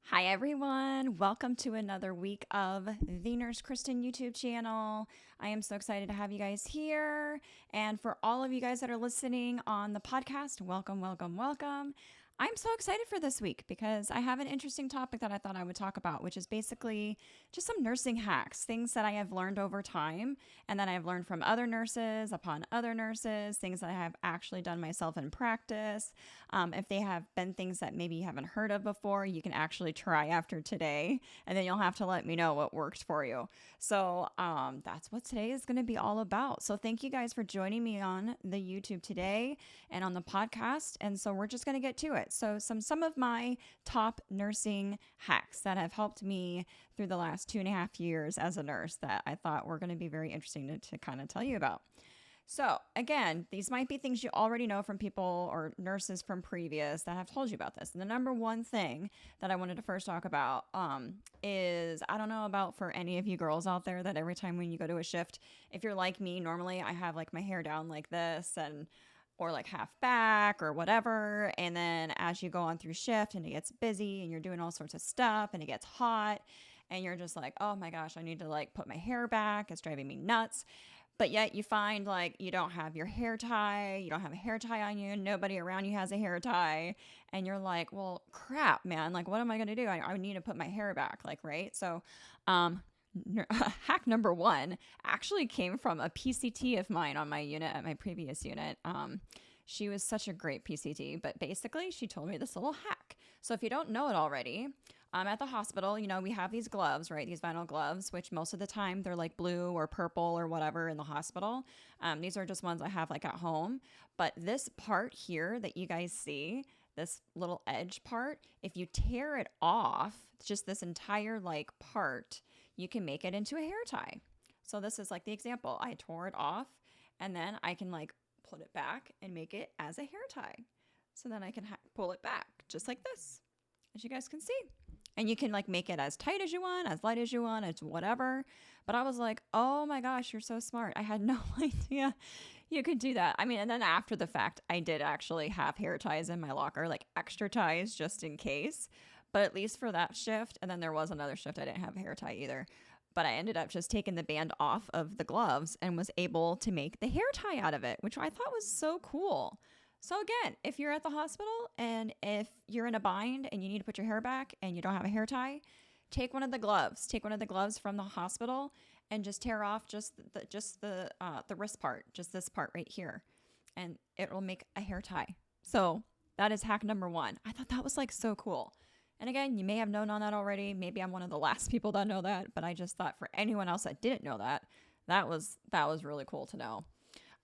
Hi, everyone. Welcome to another week of the Nurse Kristen YouTube channel. I am so excited to have you guys here. And for all of you guys that are listening on the podcast, welcome, welcome, welcome. I'm so excited for this week because I have an interesting topic that I thought I would talk about, which is basically just some nursing hacks, things that I have learned over time and that I've learned from other nurses upon other nurses, things that I have actually done myself in practice. If they have been things that maybe you haven't heard of before, you can actually try after today, and then you'll have to let me know what worked for you. So that's what today is going to be all about. So thank you guys for joining me on the YouTube today and on the podcast. And so we're just going to get to it. So some of my top nursing hacks that have helped me through the last 2.5 years as a nurse that I thought were going to be very interesting to kind of tell you about. So again, these might be things you already know from people or nurses from previous that have told you about this. And the number one thing that I wanted to first talk about is, I don't know about for any of you girls out there that every time when you go to a shift, if you're like me, normally I have like my hair down like this or like half back or whatever. And then as you go on through shift and it gets busy and you're doing all sorts of stuff and it gets hot and you're just like, oh my gosh, I need to like put my hair back. It's driving me nuts. But yet you find like you don't have your hair tie, you don't have a hair tie on you, nobody around you has a hair tie. And you're like, well, crap, man. Like, what am I going to do? I need to put my hair back. Like, right. So, hack number one actually came from a PCT of mine on my unit at my previous unit. She was such a great PCT, but basically she told me this little hack. So if you don't know it already, at the hospital, you know, we have these gloves, right? These vinyl gloves, which most of the time they're like blue or purple or whatever in the hospital. These are just ones I have like at home. But this part here that you guys see, this little edge part, if you tear it off, just this entire like part, you can make it into a hair tie. So this is like the example. I tore it off and then I can like put it back and make it as a hair tie. So then I can pull it back just like this, as you guys can see. And you can like make it as tight as you want, as light as you want, it's whatever. But I was like, oh my gosh, you're so smart. I had no idea you could do that. I mean, and then after the fact, I did actually have hair ties in my locker, like extra ties just in case. But at least for that shift, and then there was another shift I didn't have a hair tie either. But I ended up just taking the band off of the gloves and was able to make the hair tie out of it, which I thought was so cool. So again, if you're at the hospital and if you're in a bind and you need to put your hair back and you don't have a hair tie, take one of the gloves. Take one of the gloves from the hospital and just tear off just the wrist part, just this part right here, and it will make a hair tie. So that is hack number one. I thought that was like so cool. And again, you may have known on that already. Maybe I'm one of the last people that know that, but I just thought for anyone else that didn't know that, that was really cool to know.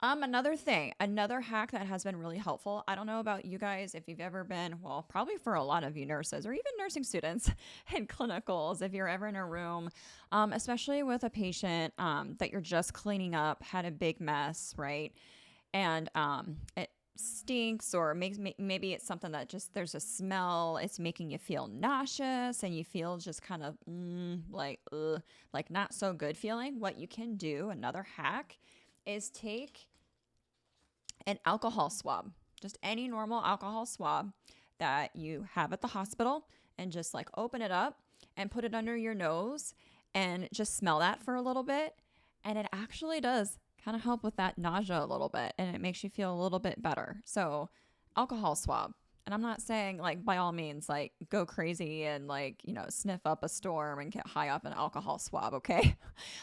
Another thing, another hack that has been really helpful. I don't know about you guys if you've ever been, well, probably for a lot of you nurses or even nursing students in clinicals, if you're ever in a room, especially with a patient that you're just cleaning up, had a big mess, right? And it stinks or maybe it's something that just there's a smell, it's making you feel nauseous and you feel just kind of like not so good feeling. What you can do, another hack, is take an alcohol swab, just any normal alcohol swab that you have at the hospital, and just like open it up and put it under your nose and just smell that for a little bit. And it actually does kind of help with that nausea a little bit and it makes you feel a little bit better. So alcohol swab. And I'm not saying like by all means like go crazy and like, you know, sniff up a storm and get high off an alcohol swab, okay?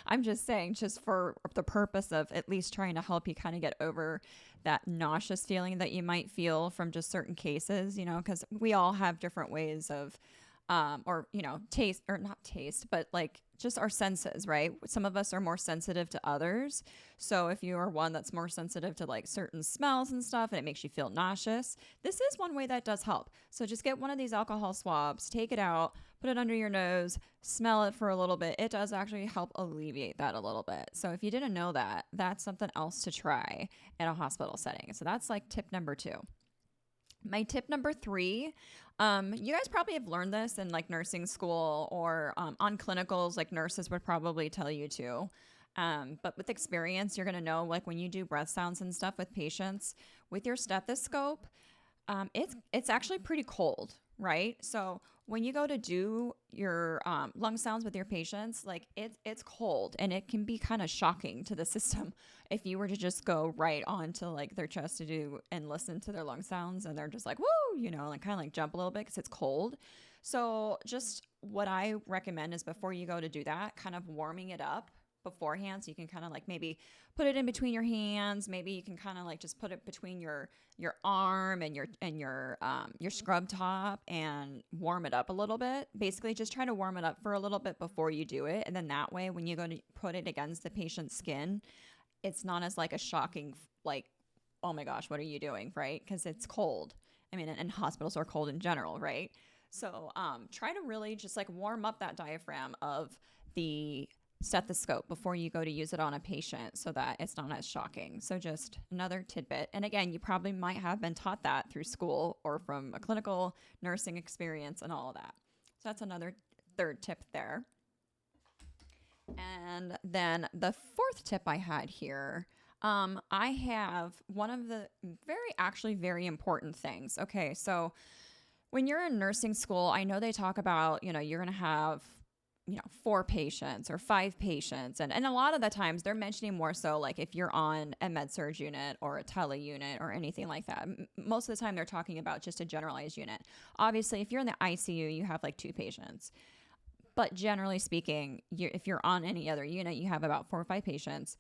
I'm just saying just for the purpose of at least trying to help you kind of get over that nauseous feeling that you might feel from just certain cases, you know, because we all have different ways of or, you know, taste or not taste, but like just our senses, right? Some of us are more sensitive to others. So if you are one that's more sensitive to like certain smells and stuff and it makes you feel nauseous, this is one way that does help. So just get one of these alcohol swabs, take it out, put it under your nose, smell it for a little bit. It does actually help alleviate that a little bit. So if you didn't know that, that's something else to try in a hospital setting. So that's like tip number 2. My tip number 3, you guys probably have learned this in like nursing school or on clinicals, like nurses would probably tell you to. But with experience, you're going to know like when you do breath sounds and stuff with patients with your stethoscope, it's actually pretty cold, right? So when you go to do your lung sounds with your patients, like it's cold and it can be kind of shocking to the system if you were to just go right onto like their chest to do and listen to their lung sounds and they're just like, woo, you know, like kind of like jump a little bit because it's cold. So just what I recommend is before you go to do that, kind of warming it up beforehand, so you can kind of like maybe put it in between your hands. Maybe you can kind of like just put it between your arm and your scrub top and warm it up a little bit. Basically just try to warm it up for a little bit before you do it, and then that way when you go to put it against the patient's skin, it's not as like a shocking like, oh my gosh, what are you doing, right? Because it's cold. I mean, and hospitals are cold in general, right? So try to really just like warm up that diaphragm of the stethoscope before you go to use it on a patient so that it's not as shocking. So just another tidbit. And again, you probably might have been taught that through school or from a clinical nursing experience and all of that. So that's another third tip there. And then the fourth tip I had here, I have one of the very important things. Okay, so when you're in nursing school, I know they talk about, you know, you're going to have, you know, 4 patients or 5 patients. And a lot of the times they're mentioning more so like if you're on a med-surg unit or a tele unit or anything like that. Most of the time they're talking about just a generalized unit. Obviously, if you're in the ICU, you have like 2 patients. But generally speaking, if you're on any other unit, you have about 4 or 5 patients.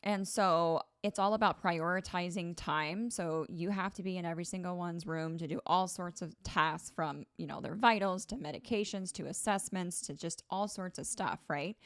And so it's all about prioritizing time. So you have to be in every single one's room to do all sorts of tasks, from, you know, their vitals to medications to assessments to just all sorts of stuff, right?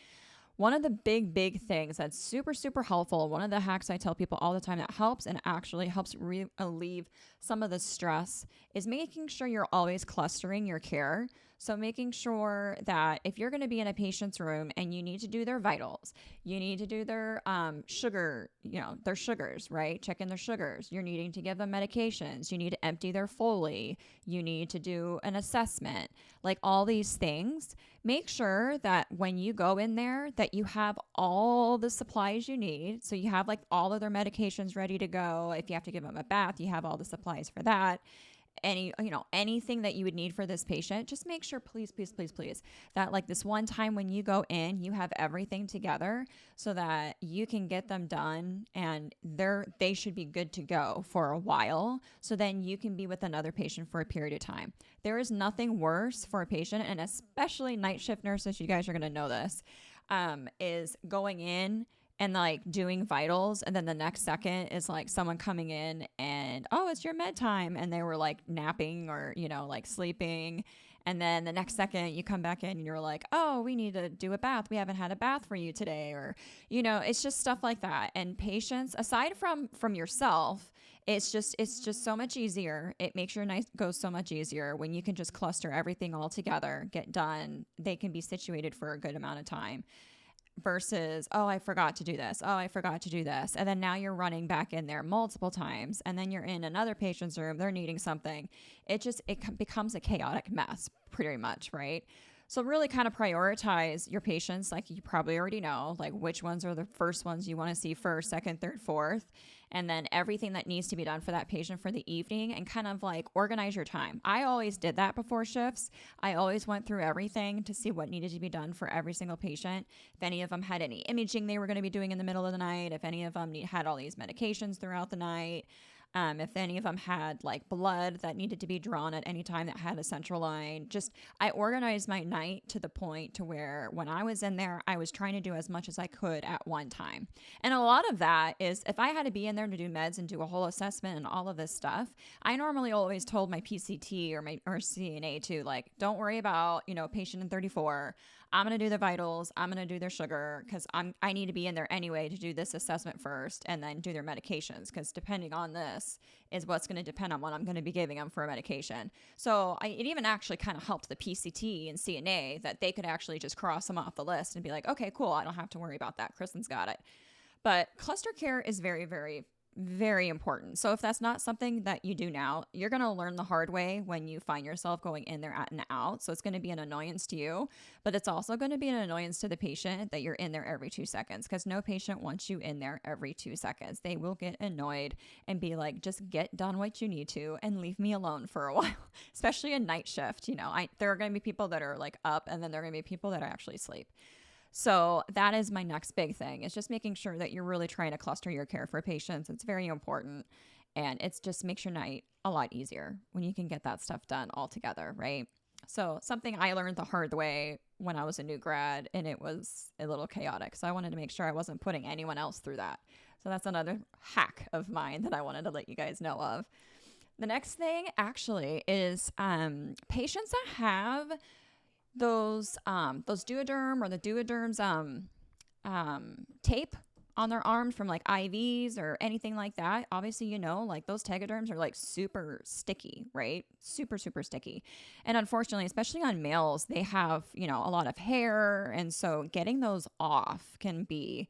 One of the big things that's super helpful, one of the hacks I tell people all the time that helps and actually helps relieve some of the stress, is making sure you're always clustering your care. So making sure that if you're going to be in a patient's room and you need to do their vitals, you need to do their sugar, you know, their sugars, right? Check in their sugars. You're needing to give them medications. You need to empty their Foley. You need to do an assessment, like all these things. Make sure that when you go in there that you have all the supplies you need. So you have like all of their medications ready to go. If you have to give them a bath, you have all the supplies for that. Anything that you would need for this patient, just make sure, please, that like this one time when you go in, you have everything together so that you can get them done and they should be good to go for a while. So then you can be with another patient for a period of time. There is nothing worse for a patient, and especially night shift nurses, you guys are going to know this, is going in and like doing vitals, and then the next second is like someone coming in and, oh, it's your med time, and they were like napping or, you know, like sleeping, and then the next second you come back in and you're like, oh, we need to do a bath, we haven't had a bath for you today, or, you know, it's just stuff like that. And patients, aside from yourself, it's just so much easier. It makes your night go so much easier when you can just cluster everything all together, get done. They can be situated for a good amount of time. Versus, oh, I forgot to do this. Oh, I forgot to do this. And then now you're running back in there multiple times. And then you're in another patient's room. They're needing something. It becomes a chaotic mess pretty much, right? So really kind of prioritize your patients, like you probably already know, like which ones are the first ones you want to see first, second, third, fourth, and then everything that needs to be done for that patient for the evening, and kind of like organize your time. I always did that before shifts. I always went through everything to see what needed to be done for every single patient. If any of them had any imaging they were going to be doing in the middle of the night, if any of them had all these medications throughout the night, if any of them had like blood that needed to be drawn at any time that had a central line. Just, I organized my night to the point to where when I was in there, I was trying to do as much as I could at one time. And a lot of that is if I had to be in there to do meds and do a whole assessment and all of this stuff, I normally always told my PCT or CNA to, like, don't worry about, you know, patient in 34. I'm going to do the vitals. I'm going to do their sugar because I need to be in there anyway to do this assessment first and then do their medications, because depending on this is what's going to depend on what I'm going to be giving them for a medication. So it even actually kind of helped the PCT and CNA that they could actually just cross them off the list and be like, okay, cool, I don't have to worry about that. Kristen's got it. But cluster care is very Very important. So if that's not something that you do now, you're going to learn the hard way when you find yourself going in there and out. So it's going to be an annoyance to you, but it's also going to be an annoyance to the patient that you're in there every 2 seconds, because no patient wants you in there every 2 seconds. They will get annoyed and be like, just get done what you need to and leave me alone for a while, especially a night shift. There are going to be people that are like up, and then there are going to be people that are actually asleep. So that is my next big thing, is just making sure that you're really trying to cluster your care for patients. It's very important. And it's just makes your night a lot easier when you can get that stuff done all together, right? So something I learned the hard way when I was a new grad, and it was a little chaotic. So I wanted to make sure I wasn't putting anyone else through that. So that's another hack of mine that I wanted to let you guys know of. The next thing actually is patients that have those Duoderm or the Duoderm's tape on their arms from like IVs or anything like that. Obviously, like those Tegaderms are like super sticky, right? Super, super sticky. And unfortunately, especially on males, they have, a lot of hair. And so getting those off can be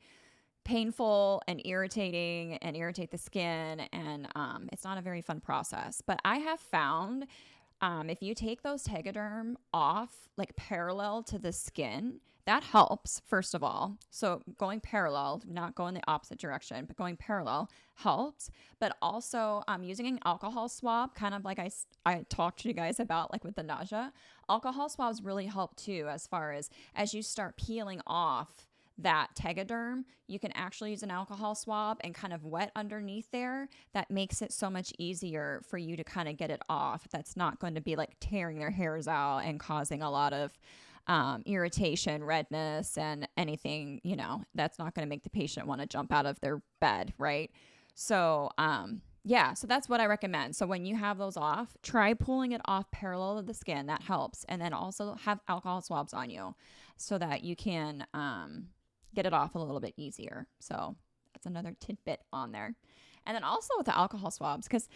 painful and irritating and irritate the skin. And it's not a very fun process. But I have found if you take those Tegaderm off, like parallel to the skin, that helps, first of all. So going parallel, not going the opposite direction, but going parallel helps. But also using an alcohol swab, kind of like I talked to you guys about, like with the nausea. Alcohol swabs really help too, as far as you start peeling off that Tegaderm, you can actually use an alcohol swab and kind of wet underneath there. That makes it so much easier for you to kind of get it off. That's not going to be like tearing their hairs out and causing a lot of irritation, redness, and anything, that's not going to make the patient want to jump out of their bed, right? So, so that's what I recommend. So when you have those off, try pulling it off parallel to the skin. That helps. And then also have alcohol swabs on you so that you can get it off a little bit easier. So that's another tidbit on there. And then also with the alcohol swabs, because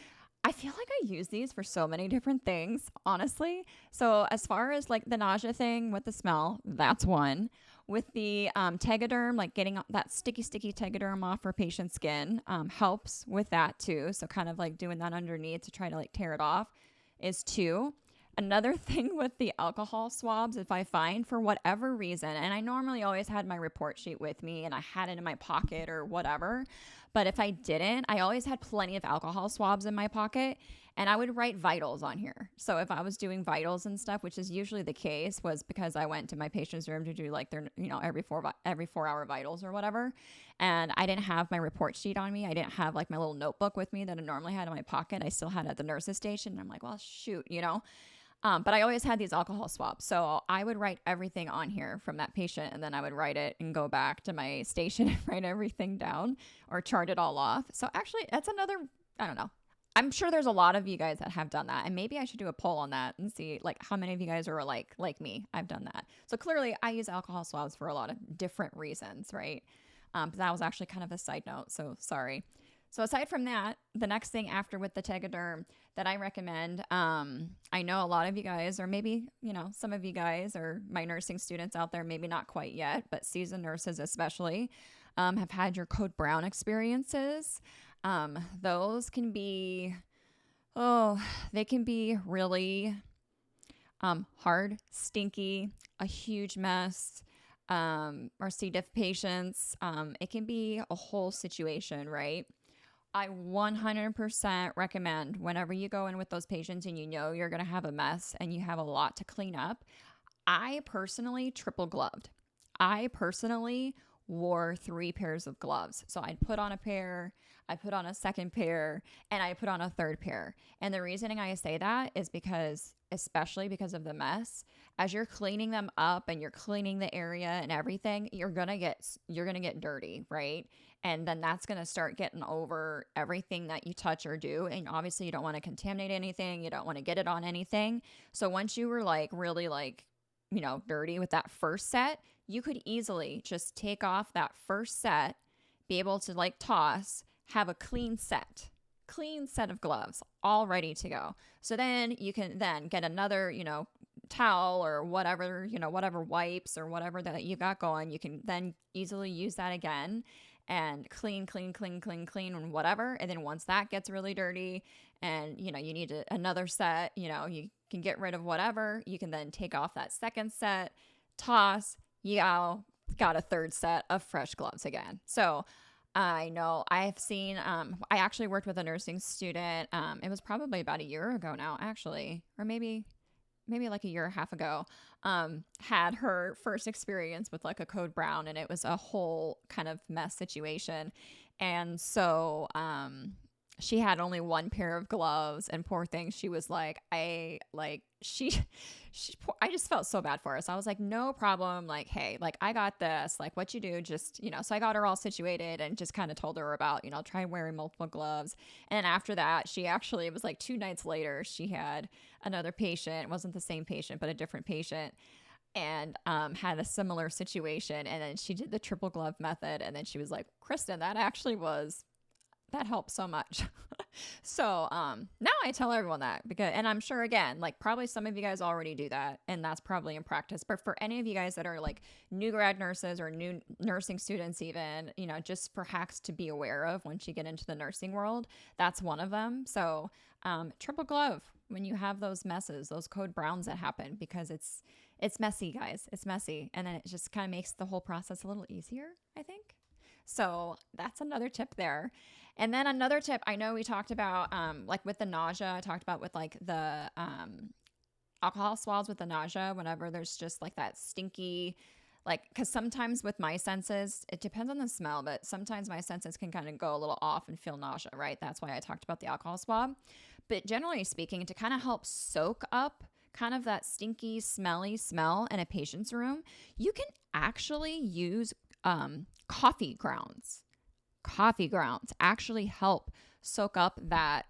I feel like I use these for so many different things, honestly. So as far as like the nausea thing with the smell, that's one. With the Tegaderm, like getting that sticky Tegaderm off for patient skin helps with that too. So kind of like doing that underneath to try to like tear it off is two. Another thing with the alcohol swabs, if I find for whatever reason, and I normally always had my report sheet with me and I had it in my pocket or whatever, but if I didn't, I always had plenty of alcohol swabs in my pocket, and I would write vitals on here. So if I was doing vitals and stuff, which is usually the case, was because I went to my patient's room to do like their, every 4-hour vitals or whatever. And I didn't have my report sheet on me. I didn't have like my little notebook with me that I normally had in my pocket. I still had it at the nurse's station. And I'm like, well, shoot, but I always had these alcohol swabs. So I would write everything on here from that patient, and then I would write it and go back to my station and write everything down or chart it all off. So actually, that's another, I don't know. I'm sure there's a lot of you guys that have done that, and maybe I should do a poll on that and see like how many of you guys are like me. I've done that. So clearly I use alcohol swabs for a lot of different reasons, right? But that was actually kind of a side note. So sorry. So aside from that, the next thing after with the Tegaderm that I recommend, I know a lot of you guys, or maybe, some of you guys or my nursing students out there, maybe not quite yet, but seasoned nurses especially, have had your Code Brown experiences. Those can be, they can be really hard, stinky, a huge mess. Or C. diff patients, it can be a whole situation, right? I 100% recommend whenever you go in with those patients and you're going to have a mess and you have a lot to clean up. I personally triple gloved. I personally wore 3 pairs of gloves. So I'd put on a pair, I put on a second pair, and I put on a third pair. And the reasoning I say that is because, especially because of the mess, as you're cleaning them up and you're cleaning the area and everything, you're going to get dirty, right? And then that's going to start getting over everything that you touch or do. And obviously you don't want to contaminate anything. You don't want to get it on anything. So once you were like really like, dirty with that first set, you could easily just take off that first set, be able to like toss, have a clean set of gloves all ready to go. So then you can then get another, towel or whatever, whatever wipes or whatever that you got going. You can then easily use that again. and clean, clean, clean, clean, clean, and whatever. And then once that gets really dirty and, you know, you need another set, you know, you can get rid of whatever. You can then take off that second set, toss, you got a third set of fresh gloves again. So I know I've seen, I actually worked with a nursing student. It was probably about a year ago now, actually, or maybe like a year and a half ago, had her first experience with like a code brown, and it was a whole kind of mess situation. And so, she had only one pair of gloves, and poor thing, she was like, I just felt so bad for her. So I was like, no problem. Like, hey, like, I got this, like, what you do, just, you know, so I got her all situated and just kind of told her about, you know, try wearing multiple gloves. And after that, she actually, it was like 2 nights later, she had another patient. It wasn't the same patient, but a different patient, and had a similar situation. And then she did the triple glove method. And then she was like, Kristen, that helps so much. So now I tell everyone that, because, and I'm sure, again, like, probably some of you guys already do that, and that's probably in practice. But for any of you guys that are like new grad nurses or new nursing students, even, you know, just for hacks to be aware of once you get into the nursing world, that's one of them. So triple glove when you have those messes, those code browns that happen, because it's messy, guys. It's messy. And then it just kind of makes the whole process a little easier, I think. So that's another tip there. And then another tip, I know we talked about, like with the nausea, I talked about with like the alcohol swabs with the nausea, whenever there's just like that stinky, like, because sometimes with my senses, it depends on the smell, but sometimes my senses can kind of go a little off and feel nausea, right? That's why I talked about the alcohol swab. But generally speaking, to kind of help soak up kind of that stinky, smelly smell in a patient's room, you can actually use coffee grounds. Coffee grounds actually help soak up that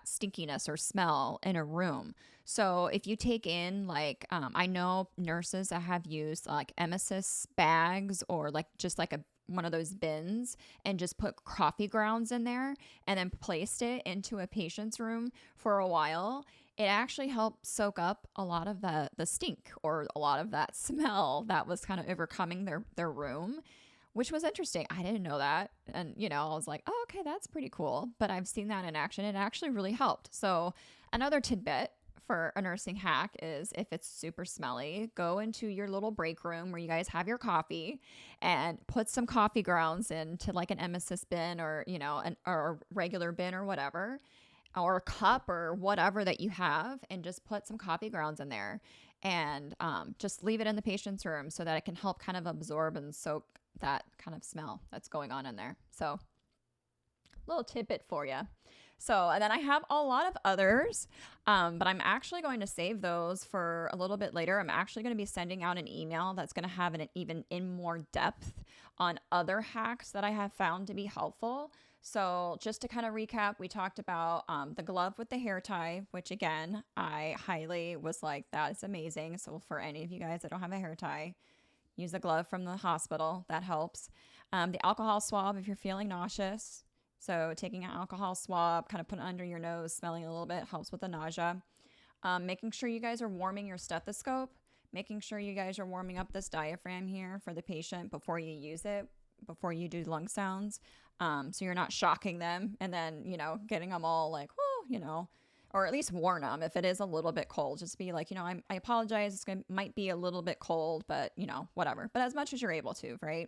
stinkiness or smell in a room. So if you take in like, I know nurses that have used like emesis bags, or like just like one of those bins, and just put coffee grounds in there and then placed it into a patient's room for a while. It actually helped soak up a lot of the stink, or a lot of that smell that was kind of overcoming their room, which was interesting. I didn't know that. And, you know, I was like, oh, okay, that's pretty cool. But I've seen that in action. It actually really helped. So another tidbit for a nursing hack is, if it's super smelly, go into your little break room where you guys have your coffee and put some coffee grounds into like an emesis bin, or, you know, or a regular bin or whatever, or a cup or whatever that you have, and just put some coffee grounds in there, and just leave it in the patient's room so that it can help kind of absorb and soak that kind of smell that's going on in there. So little tidbit for you. So, and then I have a lot of others, but I'm actually going to save those for a little bit later. I'm actually going to be sending out an email that's going to have an even in more depth on other hacks that I have found to be helpful. So just to kind of recap, we talked about the glove with the hair tie, which again, I highly was like, that is amazing. So for any of you guys that don't have a hair tie, use the glove from the hospital. That helps. The alcohol swab if you're feeling nauseous. So taking an alcohol swab, kind of put it under your nose, smelling a little bit, helps with the nausea. Making sure you guys are warming your stethoscope. Making sure you guys are warming up this diaphragm here for the patient before you use it, before you do lung sounds. So you're not shocking them and then, you know, getting them all like, oh, you know, or at least warn them if it is a little bit cold. Just be like, you know, I apologize. Might be a little bit cold, but, you know, whatever. But as much as you're able to, right?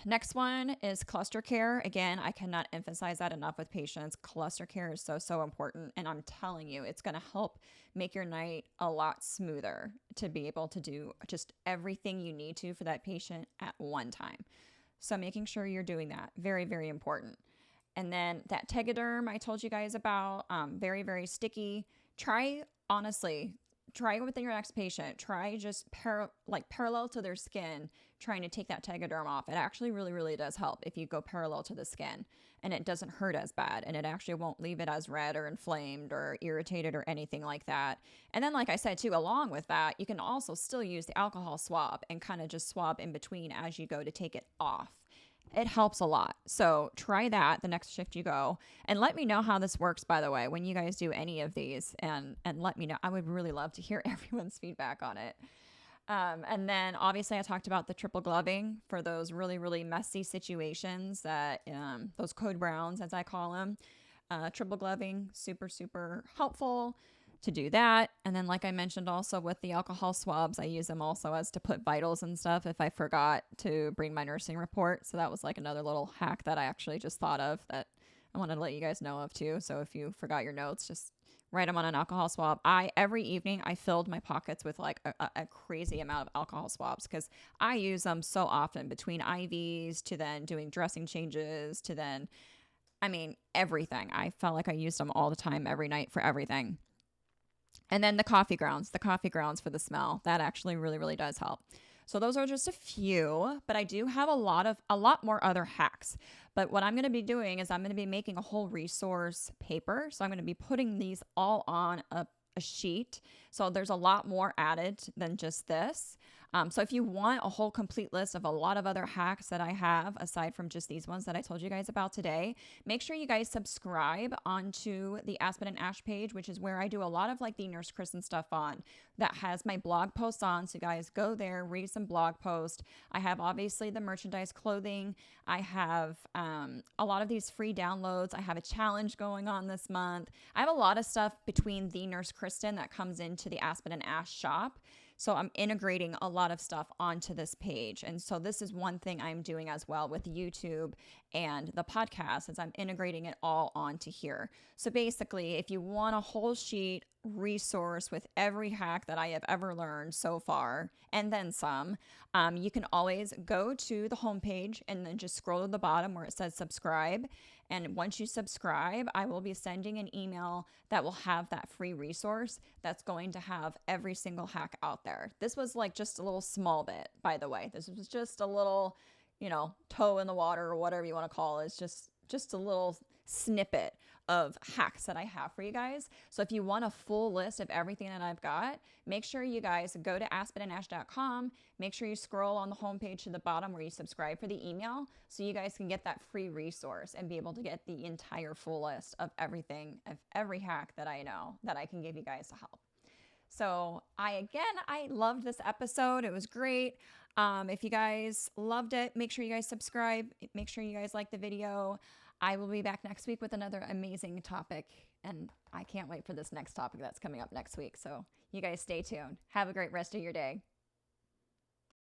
Next one is cluster care. Again, I cannot emphasize that enough with patients. Cluster care is so, so important. And I'm telling you, it's going to help make your night a lot smoother to be able to do just everything you need to for that patient at one time. So making sure you're doing that, very, very important. And then that Tegaderm I told you guys about, very, very sticky. Honestly, try it with your next patient. Try just parallel to their skin, trying to take that Tegaderm off. It actually really, really does help if you go parallel to the skin, and it doesn't hurt as bad, and it actually won't leave it as red or inflamed or irritated or anything like that. And then, like I said too, along with that, you can also still use the alcohol swab and kind of just swab in between as you go to take it off. It helps a lot. So try that the next shift you go, and let me know how this works, by the way, when you guys do any of these, and let me know. I would really love to hear everyone's feedback on it. And then obviously I talked about the triple gloving for those really, really messy situations that those code browns, as I call them. Triple gloving, super, super helpful to do that. And then, like I mentioned, also with the alcohol swabs, I use them also as to put vitals and stuff if I forgot to bring my nursing report. So that was like another little hack that I actually just thought of that I wanted to let you guys know of too. So if you forgot your notes, just write them on an alcohol swab. Every evening I filled my pockets with like a crazy amount of alcohol swabs because I use them so often, between IVs to then doing dressing changes to then, I mean, everything. I felt like I used them all the time, every night for everything. And then the coffee grounds for the smell. That actually really, really does help. So those are just a few, but I do have a lot more other hacks. But what I'm going to be doing is I'm going to be making a whole resource paper. So I'm going to be putting these all on a sheet. So there's a lot more added than just this. So if you want a whole complete list of a lot of other hacks that I have, aside from just these ones that I told you guys about today, make sure you guys subscribe onto the Aspen and Ash page, which is where I do a lot of like the Nurse Kristen stuff on. That has my blog posts on. So you guys go there, read some blog posts. I have obviously the merchandise clothing. I have a lot of these free downloads. I have a challenge going on this month. I have a lot of stuff between the Nurse Kristen that comes into the Aspen and Ash shop. So I'm integrating a lot of stuff onto this page. And so this is one thing I'm doing as well with YouTube and the podcast, is I'm integrating it all onto here. So basically, if you want a whole sheet resource with every hack that I have ever learned so far, and then some, you can always go to the homepage and then just scroll to the bottom where it says subscribe. And once you subscribe, I will be sending an email that will have that free resource that's going to have every single hack out there. This was like just a little small bit, by the way. This was just a little, toe in the water or whatever you want to call it. It's just a little snippet of hacks that I have for you guys. So if you want a full list of everything that I've got, make sure you guys go to aspenandash.com. Make sure you scroll on the homepage to the bottom where you subscribe for the email so you guys can get that free resource and be able to get the entire full list of everything, of every hack that I know that I can give you guys to help. So I loved this episode. It was great. If you guys loved it, make sure you guys subscribe. Make sure you guys like the video. I will be back next week with another amazing topic, and I can't wait for this next topic that's coming up next week. So you guys stay tuned. Have a great rest of your day.